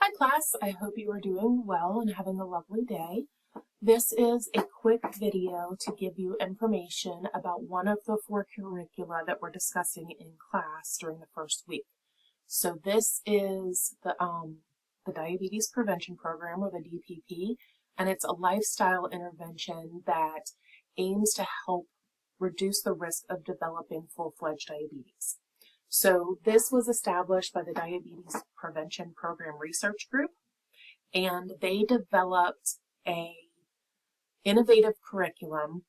Hi class, I hope you are doing well and having a lovely day. This is a quick video to give you information about one of the 4 curricula that we're discussing in class during the first week. So this is the Diabetes Prevention Program, or the DPP, and it's a lifestyle intervention that aims to help reduce the risk of developing full-fledged diabetes. So this was established by the Diabetes Prevention Program Research Group, and they developed a innovative curriculum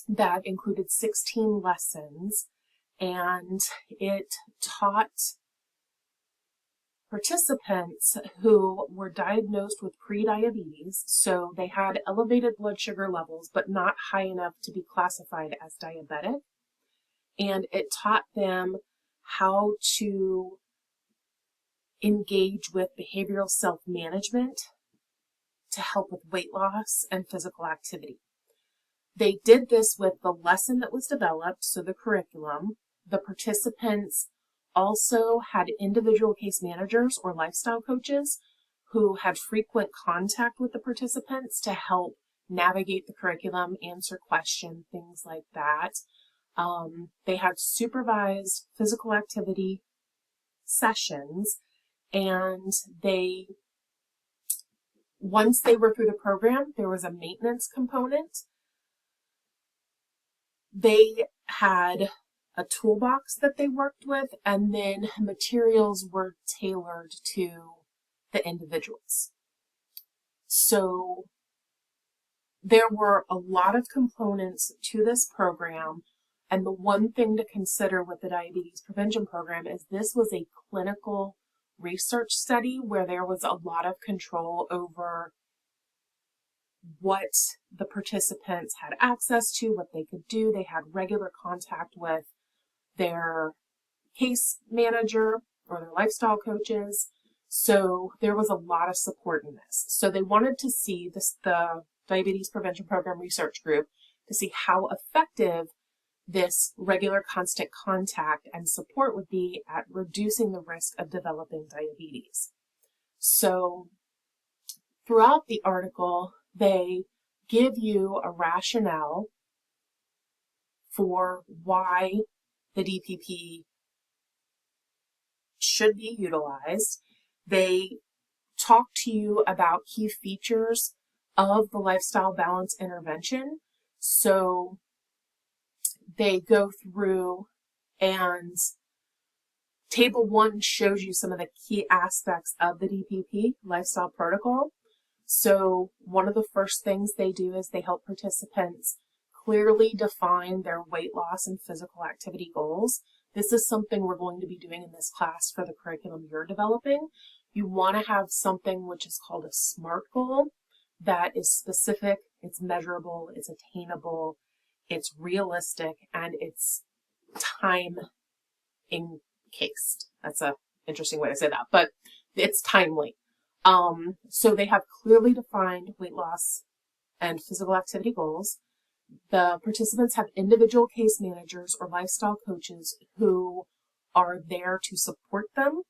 that included 16 lessons, and it taught participants who were diagnosed with prediabetes, so they had elevated blood sugar levels but not high enough to be classified as diabetic, and it taught them how to engage with behavioral self-management to help with weight loss and physical activity. They did this with the lesson that was developed, so the curriculum. The participants also had individual case managers or lifestyle coaches who had frequent contact with the participants to help navigate the curriculum, answer questions, things like that. They had supervised physical activity sessions, and once they were through the program, there was a maintenance component. They had a toolbox that they worked with, and then materials were tailored to the individuals. So there were a lot of components to this program, and the one thing to consider with the Diabetes Prevention Program is this was a clinical research study where there was a lot of control over what the participants had access to, what they could do. They had regular contact with their case manager or their lifestyle coaches. So there was a lot of support in this. So they wanted to see the Diabetes Prevention Program Research Group to see how effective this regular constant contact and support would be at reducing the risk of developing diabetes. So throughout the article, they give you a rationale for why the DPP should be utilized. They talk to you about key features of the lifestyle balance intervention. So they go through, and Table 1 shows you some of the key aspects of the DPP lifestyle protocol. So one of the first things they do is they help participants clearly define their weight loss and physical activity goals. This is something we're going to be doing in this class for the curriculum you're developing. You want to have something which is called a SMART goal that is specific, it's measurable, it's attainable, it's realistic, and it's time encased. That's an interesting way to say that, but it's timely. So they have clearly defined weight loss and physical activity goals. The participants have individual case managers or lifestyle coaches who are there to support them.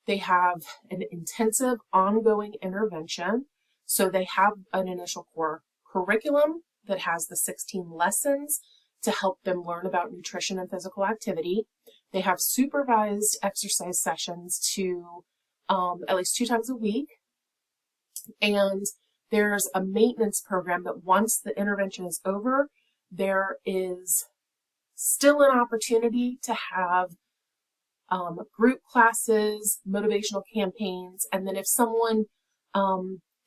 They have an intensive ongoing intervention. So they have an initial core curriculum that has the 16 lessons to help them learn about nutrition and physical activity. They have supervised exercise sessions at least 2 times a week. And there's a maintenance program that once the intervention is over, there is still an opportunity to have group classes, motivational campaigns, and then if someone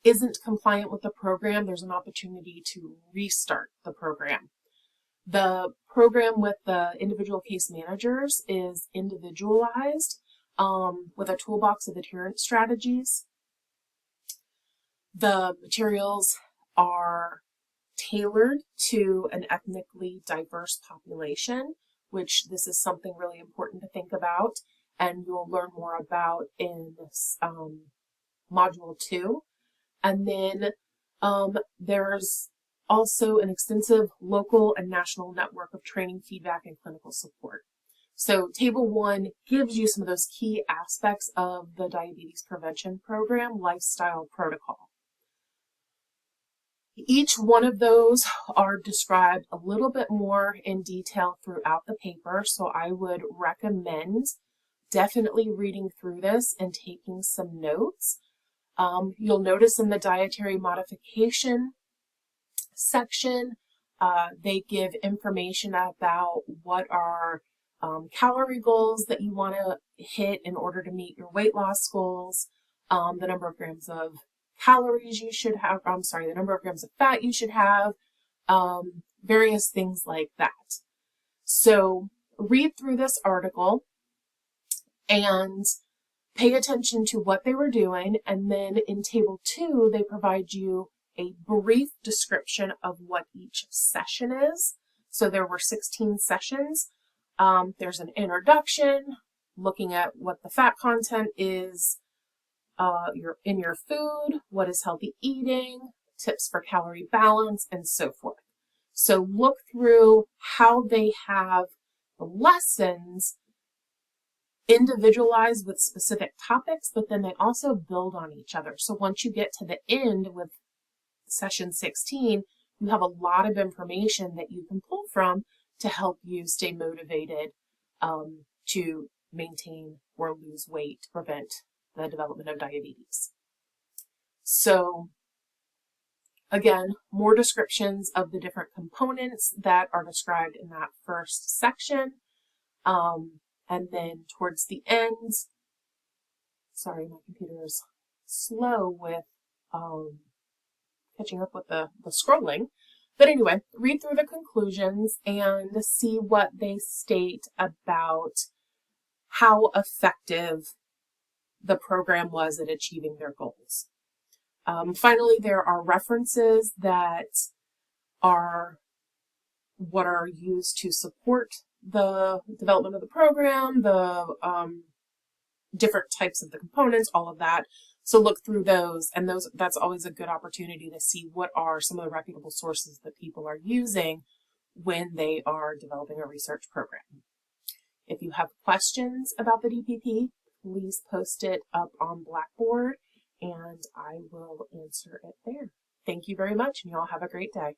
isn't compliant with the program, there's an opportunity to restart the program. The program with the individual case managers is individualized with a toolbox of adherence strategies. The materials are tailored to an ethnically diverse population, which this is something really important to think about, and you'll learn more about in Module 2. And then there's also an extensive local and national network of training, feedback, and clinical support. So Table 1 gives you some of those key aspects of the diabetes prevention program lifestyle protocol. Each one of those are described a little bit more in detail throughout the paper, so I would recommend definitely reading through this and taking some notes. You'll notice in the dietary modification section, they give information about what are calorie goals that you want to hit in order to meet your weight loss goals, the number of grams of calories you should have, the number of grams of fat you should have, various things like that. So read through this article and pay attention to what they were doing, and then in Table 2, they provide you a brief description of what each session is. So there were 16 sessions. There's an introduction, looking at what the fat content is in your food, what is healthy eating, tips for calorie balance, and so forth. So look through how they have the lessons individualized with specific topics, but then they also build on each other. So once you get to the end with session 16, you have a lot of information that you can pull from to help you stay motivated to maintain or lose weight to prevent the development of diabetes. So again, more descriptions of the different components that are described in that first section. And then towards the end, sorry, my computer is slow with catching up with the scrolling. But anyway, read through the conclusions and see what they state about how effective the program was at achieving their goals. Finally, there are references that are what are used to support the development of the program, the different types of the components, all of that. So look through those, and that's always a good opportunity to see what are some of the reputable sources that people are using when they are developing a research program. If you have questions about the DPP, please post it up on Blackboard, and I will answer it there. Thank you very much, and y'all have a great day.